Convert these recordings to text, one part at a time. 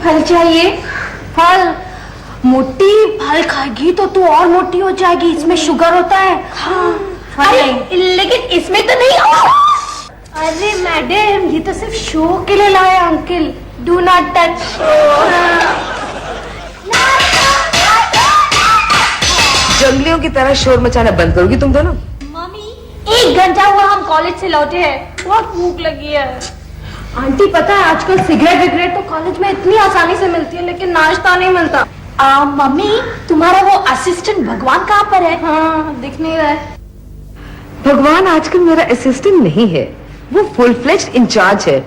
फल चाहिए? फल? मोटी फल खाएगी तो तू और मोटी हो जाएगी, इसमें शुगर होता है। हाँ, अरे लेकिन इसमें तो नहीं। अरे मैडम, ये तो सिर्फ शो के लिए लाया अंकल, डू नॉट टच। जंगलियों की तरह शोर मचाना बंद करोगी तुम दोनों? मम्मी, 1 घंटा हुआ हम कॉलेज से लौटे हैं, बहुत भूख लगी है। आंटी पता है आजकल सिगरेट विगरेट तो कॉलेज में इतनी आसानी से मिलती है, लेकिन नाश्ता नहीं मिलता। मम्मी, तुम्हारा वो असिस्टेंट भगवान कहाँ पर है? हाँ, दिख नहीं रहा है। भगवान आजकल मेरा असिस्टेंट नहीं है, वो फुल फ्लेज्ड इंचार्ज है,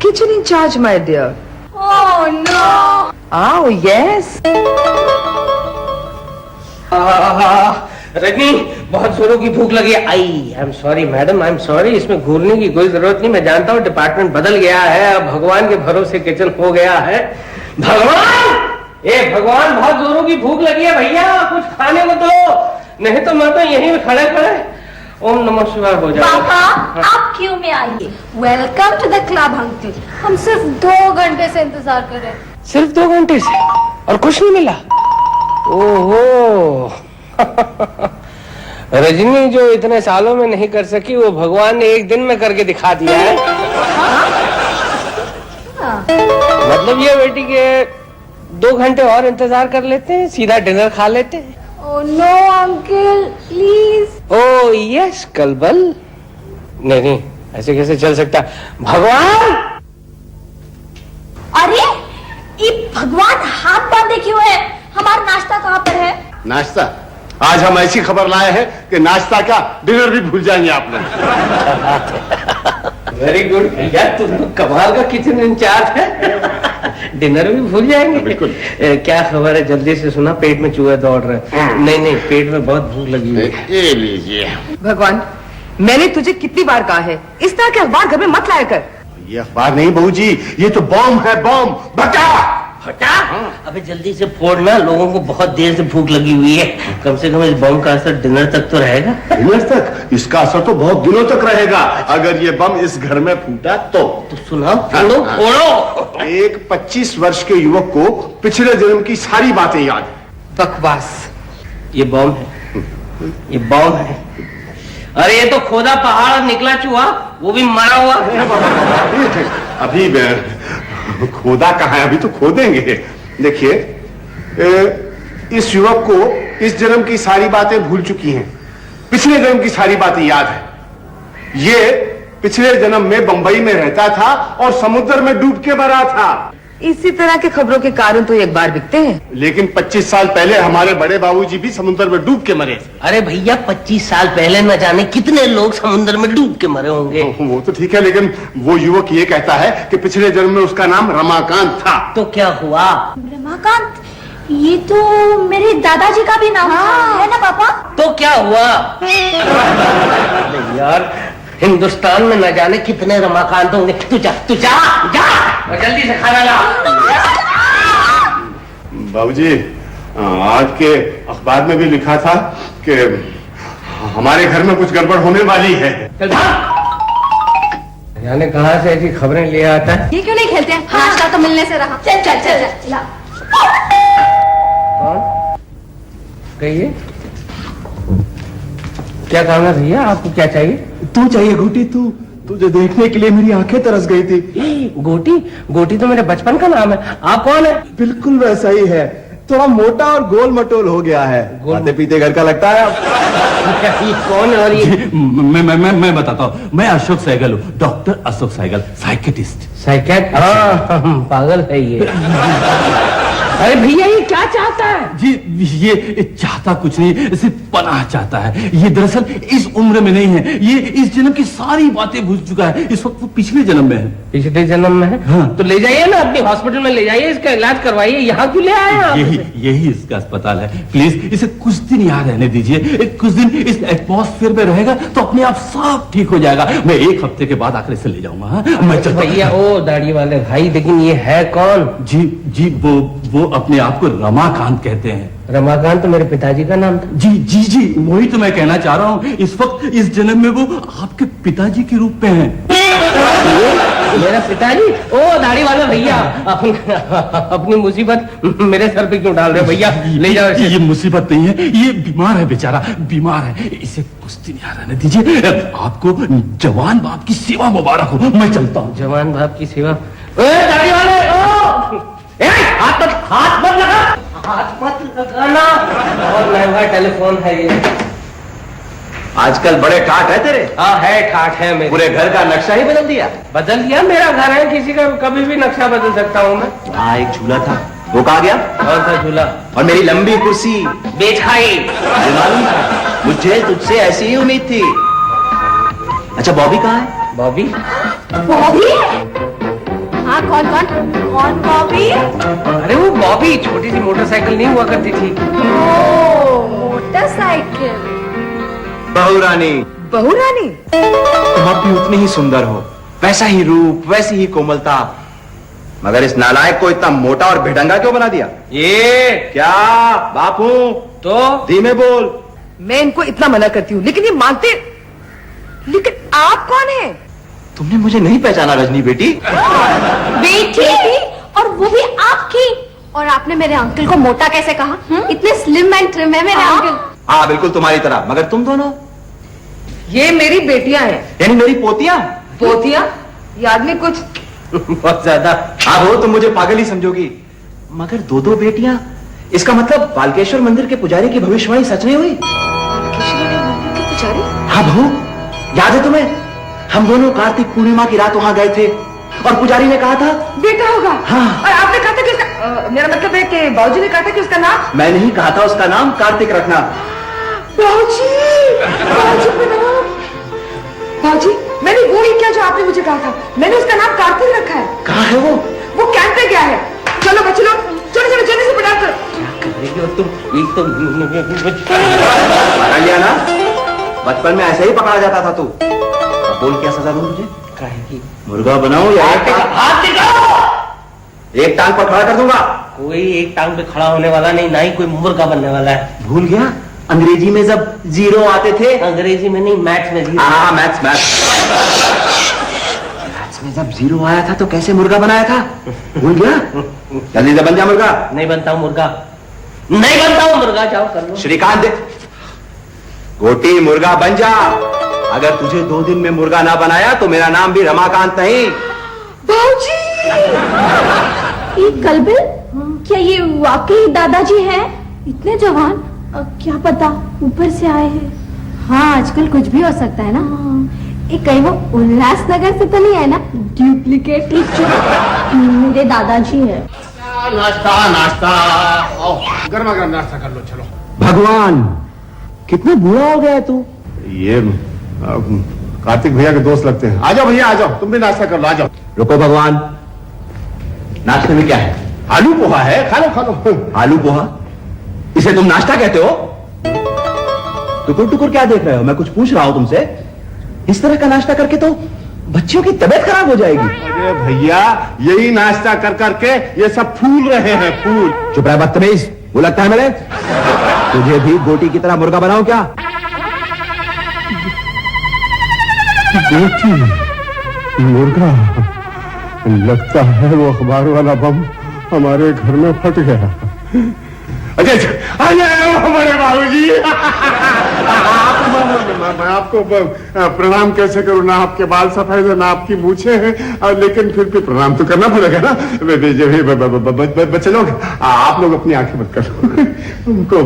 kitchen incharge my dear. Oh no. आओ यस। रजनी, बहुत जोरों की भूख लगी है। I am sorry madam, I am sorry, इसमें घूरने की कोई जरूरत नहीं। मैं जानता हूँ डिपार्टमेंट बदल गया है, अब भगवान के भरोसे किचन हो गया है। भगवान, ए भगवान, बहुत जोरों की भूख लगी है भैया, कुछ खाने को दो, नहीं तो मैं तो यहीं खड़े खड़े ओम नमः शिवाय हो जाएगा। पापा, आप क्यों में आइए? Welcome to the club uncle. हम सिर्फ 2 घंटे से इंतजार कर रहे हैं। सिर्फ 2 घंटे से और कुछ नहीं मिला? ओहो। रजनी जो इतने सालों में नहीं कर सकी, वो भगवान ने 1 दिन में करके दिखा दिया है। मतलब ये बेटी के 2 घंटे और इंतजार कर लेते हैं, सीधा डिनर खा लेते हैं। Oh no uncle, please. Oh yes कलबल, नहीं नहीं, ऐसे कैसे चल सकता। भगवान, अरे ये भगवान हाथ बांधे क्यों है? हमारा नाश्ता कहाँ पर है? नाश्ता? आज हम ऐसी खबर लाए हैं कि नाश्ता क्या डिनर भी भूल जाएंगे आपने। वेरी गुड भैया, तुम तो कमाल का किचन इंचार्ज है। डिनर भी भूल जाएंगे? बिल्कुल। क्या खबर है? जल्दी से सुना, पेट में चूहे दौड़ रहे हैं। नहीं नहीं, पेट में बहुत भूख लगी हुई है। ये लीजिए। भगवान, मैंने तुझे कितनी बार कहा है इस तरह के अखबार घर में मत लाया कर। ये अखबार नहीं बहू जी, ये तो बॉम्ब है, बॉम्ब। बचा हटा। अबे जल्दी से फोड़ना, लोगों को बहुत देर से भूख लगी हुई है। कम से कम इस बम का असर डिनर तक तो रहेगा। डिनर तक? इसका असर तो बहुत दिनों तक रहेगा, अगर ये बम इस घर में फूटा तो सुनाओ, फोड़ो फोड़ो। एक 25 वर्ष के युवक को पिछले जन्म की सारी बातें याद है। बकवास। ये बम है, ये बम है। अरे ये तो खोदा पहाड़ और निकला चूहा, वो भी मरा हुआ। अभी खोदा कहाँ है, अभी तो खोदेंगे। देखिए, इस युवक को इस जन्म की सारी बातें भूल चुकी हैं, पिछले जन्म की सारी बातें याद है। ये पिछले जन्म में बंबई में रहता था और समुद्र में डूब के मरा था। इसी तरह के खबरों के कारण तो एक बार बिकते हैं। लेकिन 25 साल पहले हमारे बड़े बाबूजी भी समुद्र में डूब के मरे। अरे भैया, 25 साल पहले न जाने कितने लोग समुद्र में डूब के मरे होंगे। वो तो ठीक है, लेकिन वो युवक ये कहता है कि पिछले जन्म में उसका नाम रमाकांत था। तो क्या हुआ? रमाकांत, ये तो मेरे दादाजी का भी नाम है ना पापा? तो क्या हुआ? यार, हिंदुस्तान में न जाने कितने रमाकांत होंगे। तू जा और जल्दी से खाना ला। बाबूजी, आज के अखबार में भी लिखा था कि हमारे घर में कुछ गड़बड़ होने वाली है। चल भाग। जाने कहां से ऐसी खबरें ले आता है। ये क्यों नहीं खेलते हैं? नाश्ता तो मिलने से रहा। चल चल चल चल ला। कौन? कहिए, क्या काम है भैया? आपको क्या चाहिए? तू चाहिए घूटी, तू तुझे देखने के लिए मेरी आंखें तरस गई थी। गोटी? गोटी तो मेरे बचपन का नाम है। आप कौन है? बिल्कुल वैसा ही है, थोड़ा मोटा और गोल मटोल हो गया है। खाते पीते घर का लगता है। ये कौन है? और ये मैं बताता हूँ, मैं अशोक सहगल हूँ, डॉक्टर अशोक सहगल, साइकेटिस्ट। साइकेट? हाँ, पागल है ये। अरे भैया, ये क्या चाहता है? जी, ये चाहता कुछ नहीं, सिर्फ पनाह चाहता है। ये दरअसल इस उम्र में नहीं है, ये इस जन्म की सारी बातें भूल चुका है। इस वक्त वो पिछले जन्म में है। पिछले जन्म में है? हाँ। तो ले जाइए ना, अपनी हॉस्पिटल में ले जाइए, इसका इलाज करवाइए। यहाँ क्यों ले आए आप? यही इसका अस्पताल है। प्लीज इसे कुछ दिन यहाँ रहने दीजिए, कुछ दिन इस एटमॉस्फेयर में रहेगा तो अपने आप सब ठीक हो जाएगा। मैं 1 हफ्ते के बाद आकर इसे ले जाऊंगा। हाँ? मैं चलता हूं। भैया, ओ दाढ़ी वाले भाई, लेकिन ये है कौन? जी, वो अपने आप को रमाकांत कहते हैं। रमाकांत तो मेरे पिताजी का नाम था। जी, वही तो मैं कहना चाह रहा हूँ। इस वक्त इस जन्म में वो आपके पिताजी के रूप में हैं। मेरा पिताजी, ओ दाढ़ी वाले भैया, अपनी मुसीबत मेरे सर पे क्यों डाल रहे हो भैया? ले जाओ इसे। ये मुसीबत नहीं है, ये बीमार है बेचारा, बीमार है, इसे कुछ दिन यहाँ रहने दीजिए। आपको जवान बाप की सेवा मुबारक हो, मैं चलता हूँ। जवान बाप की सेवा? दाढ़ी वाले, हाथ मत लगा, हाथ मत लगाना। और महंगा टेलीफोन है ये। आजकल बड़े ठाठ है तेरे। हाँ है, ठाठ है मेरे। पूरे घर का नक्शा ही बदल दिया। बदल दिया? मेरा घर है, किसी का कभी भी नक्शा बदल सकता हूँ मैं। हाँ, एक झूला था, वो कहाँ गया? कौन सा झूला? और मेरी लंबी कुर्सी बेच खाई। मुझे मालूम था, मुझे तुझसे ऐसी ही उम्मीद थी। अच्छा, बॉबी कहाँ है? बॉबी? बॉबी? हाँ, कौन कौन कौन बॉबी? अरे वो बॉबी छोटी सी मोटरसाइकिल नहीं हुआ करती थी? मोटरसाइकिल। बहू रानी। बहू रानी? तुम अब भी उतनी ही सुंदर हो, वैसा ही रूप, वैसी ही कोमलता, मगर इस नालायक को इतना मोटा और भिड़ंगा क्यों बना दिया? ये क्या बापू? तो धीमे बोल। मैं इनको इतना मना करती हूँ लेकिन ये मानते। लेकिन आप कौन हैं? तुमने मुझे नहीं पहचाना रजनी बेटी? बेटी? और वो भी आपकी? और आपने मेरे अंकल को मोटा कैसे कहा? इतने स्लिम एंड ट्रिम है मेरे अंकल। हाँ, बिल्कुल तुम्हारी तरह, मगर तुम दोनों ये मेरी बेटियां हैं। यानी मेरी पोतियां? पोतियां? याद में कुछ? बहुत ज्यादा। हाँ हो, तुम मुझे पागल ही समझोगी, मगर दो दो बेटियां, इसका मतलब बालकेश्वर मंदिर के पुजारी की भविष्यवाणी सच नहीं हुई? पुजारी? हाँ बहू, याद है तुम्हें? हम दोनों कार्तिक पूर्णिमा की रात वहां गए थे और पुजारी ने कहा था बेटा होगा। हाँ। और आपने कहा था कि उसका मेरा मतलब है कि बाबूजी ने कहा था कि उसका नाम। मैं नहीं कहा था उसका नाम कार्तिक रखना। बाबूजी, बाबूजी का नाम। बाबूजी, मैंने वो ही किया जो आपने मुझे कहा था। मैंने उसका नाम कार्तिक रखा है। कहाँ है वो? वो कैंप पे गया है। चलो बच्चे लोग, चलो चलो जल्दी से पटाख करो। तुम एक तो पकड़ लिया ना? बचपन में ऐसे ही पकड़ा जाता था तू। अब बोल, क्या सजा दूं तुझे? काहे की? मुर्गा बनाऊं या एक टांग पर खड़ा कर दूंगा? कोई एक टांग पे खड़ा होने वाला नहीं, ना ही कोई मुर्गा बनने वाला है। भूल गया अंग्रेजी में जब जीरो आते थे? अंग्रेजी में नहीं, मैथ्स में जीरो। हाँ, मैथ्स में जब जीरो आया था तो कैसे मुर्गा बनाया था? भूल गया? जल्दी से बन जा मुर्गा। नहीं बनता हूँ मुर्गा, नहीं बनता हूँ मुर्गा। जाओ कर लो। श्रीकांत दे गोटी, मुर्गा बन जा। अगर तुझे 2 दिन में मुर्गा ना बनाया तो मेरा नाम भी रमाकांत नहीं। बाबूजी, ये कलबिल, क्या ये वाकई दादाजी हैं? इतने जवान? क्या पता ऊपर से आए हैं। हाँ, आजकल कुछ भी हो सकता है ना। ये कहीं वो उल्लासनगर से तो नहीं है ना? डुप्लीकेट मेरे दादाजी है। नाश्ता नाश्ता, गर्मा गर्म नाश्ता कर लो। चलो। भगवान, कितना बुरा हो गया तू। ये कार्तिक भैया के दोस्त लगते हैं। आ जाओ भैया, आ जाओ, तुम भी नाश्ता कर लो, आ जाओ। रुको भगवान, नाश्ते में क्या है? आलू पोहा है, खा लो खा लो। आलू पोहा? इसे तुम नाश्ता कहते हो? टुकुर टुकुर क्या देख रहे हो? मैं कुछ पूछ रहा हूं तुमसे। इस तरह का नाश्ता करके तो बच्चियों की तबीयत खराब हो जाएगी। अरे भैया, यही नाश्ता कर करके ये सब फूल रहे हैं, फूल। चुप रह बदतमीज, वो लगता है मेरे। तुझे भी गोटी की तरह मुर्गा बनाऊं क्या? गोटी, मुर्गा, लगता है वो अखबार वाला बम हमारे घर में फट गया। अच्छा, हमारे बाबूजी। मैं आपको प्रणाम कैसे करूं? ना आपके बाल सफेद है, ना आपकी मूछें हैं, लेकिन फिर भी प्रणाम तो करना पड़ेगा ना। बच्चे लोग, आप लोग अपनी आंखें बंद कर लो। उनको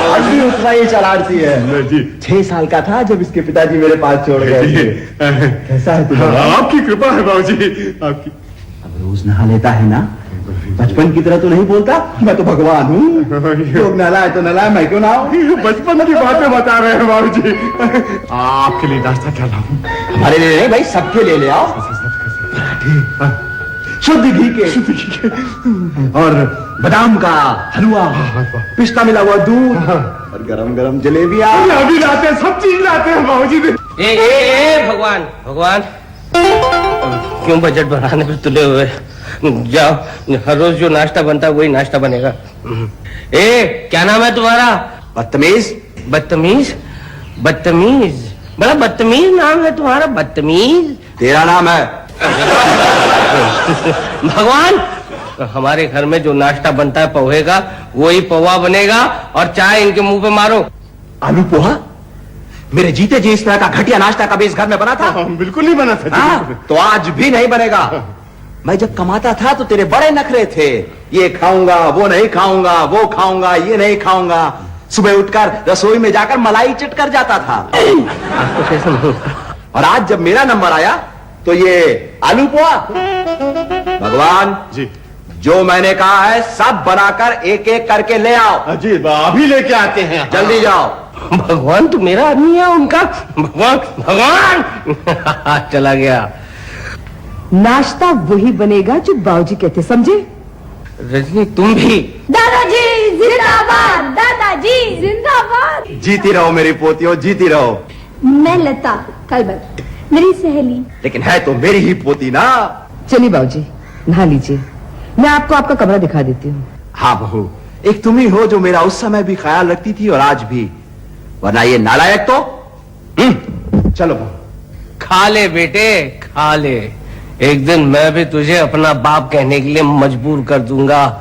अभी उतना ही चलाती है जी। 6 साल का था जब इसके पिताजी मेरे पास छोड़ गए थे। कैसा है तुम्हारा? आपकी कृपा है बाबूजी, आपकी। अब रोज नहा लेता है ना? बचपन की तरह तो नहीं बोलता मैं तो भगवान हूँ। लोग नहलाए तो नहलाए, मैं क्यों नहाऊं? बचपन की बातें बता रहे हैं बाबूजी। आपके लिए नाश्ता क्या लाऊं? हमारे लिए नहीं भाई, सबके लिए ले आओ। पराठे शुद्ध घी के और बादाम का हलवा, पिस्ता मिला हुआ दूध और गरम गरम जलेबियां। अभी लाते हैं, सब चीज लाते हैं बाबूजी। ए भगवान, भगवान क्यों बजट बढ़ाने पे तुले हुए? जाओ, हर रोज जो नाश्ता बनता है वही नाश्ता बनेगा। क्या नाम है तुम्हारा? बदतमीज। बदतमीज? बदतमीज? बड़ा बदतमीज नाम है तुम्हारा, बदतमीज। तेरा नाम है। भगवान, हमारे घर में जो नाश्ता बनता है पोहे का, वही पोहा बनेगा और चाय इनके मुंह पे मारो। आलू पोहा? मेरे जीते जी इस तरह का घटिया नाश्ता कभी इस घर में बना था? बिल्कुल नहीं बना था। हाँ, तो आज भी नहीं बनेगा। मैं जब कमाता था तो तेरे बड़े नखरे थे, ये खाऊंगा, वो नहीं खाऊंगा, वो खाऊंगा, ये नहीं खाऊंगा। सुबह उठकर रसोई में जाकर मलाई चट कर जाता था। आपको कैसे मालूम? और आज जब मेरा नंबर आया तो ये आलू पोहा। भगवान जी जो मैंने कहा है सब बनाकर एक एक करके ले आओ। जी अभी लेके आते हैं। जल्दी जाओ। भगवान तू मेरा आदमी है उनका। भगवान भगवान चला गया। नाश्ता वही बनेगा जो बाबूजी कहते, समझे? रजनी तुम भी। दादाजी जिंदाबाद, दादाजी जिंदाबाद। जीती रहो मेरी पोतियों, जीती रहो। मैं लता कलबत, मेरी सहेली। लेकिन है तो मेरी ही पोती ना। चलिए बाबूजी नहा लीजिए, मैं आपको आपका कमरा दिखा देती हूँ। हाँ बहू, एक तुम ही हो जो मेरा उस समय भी ख्याल रखती थी और आज भी, वरना ये नालायक तो। चलो बहू। खा ले बेटे, खा ले। एक दिन मैं भी तुझे अपना बाप कहने के लिए मजबूर कर दूंगा।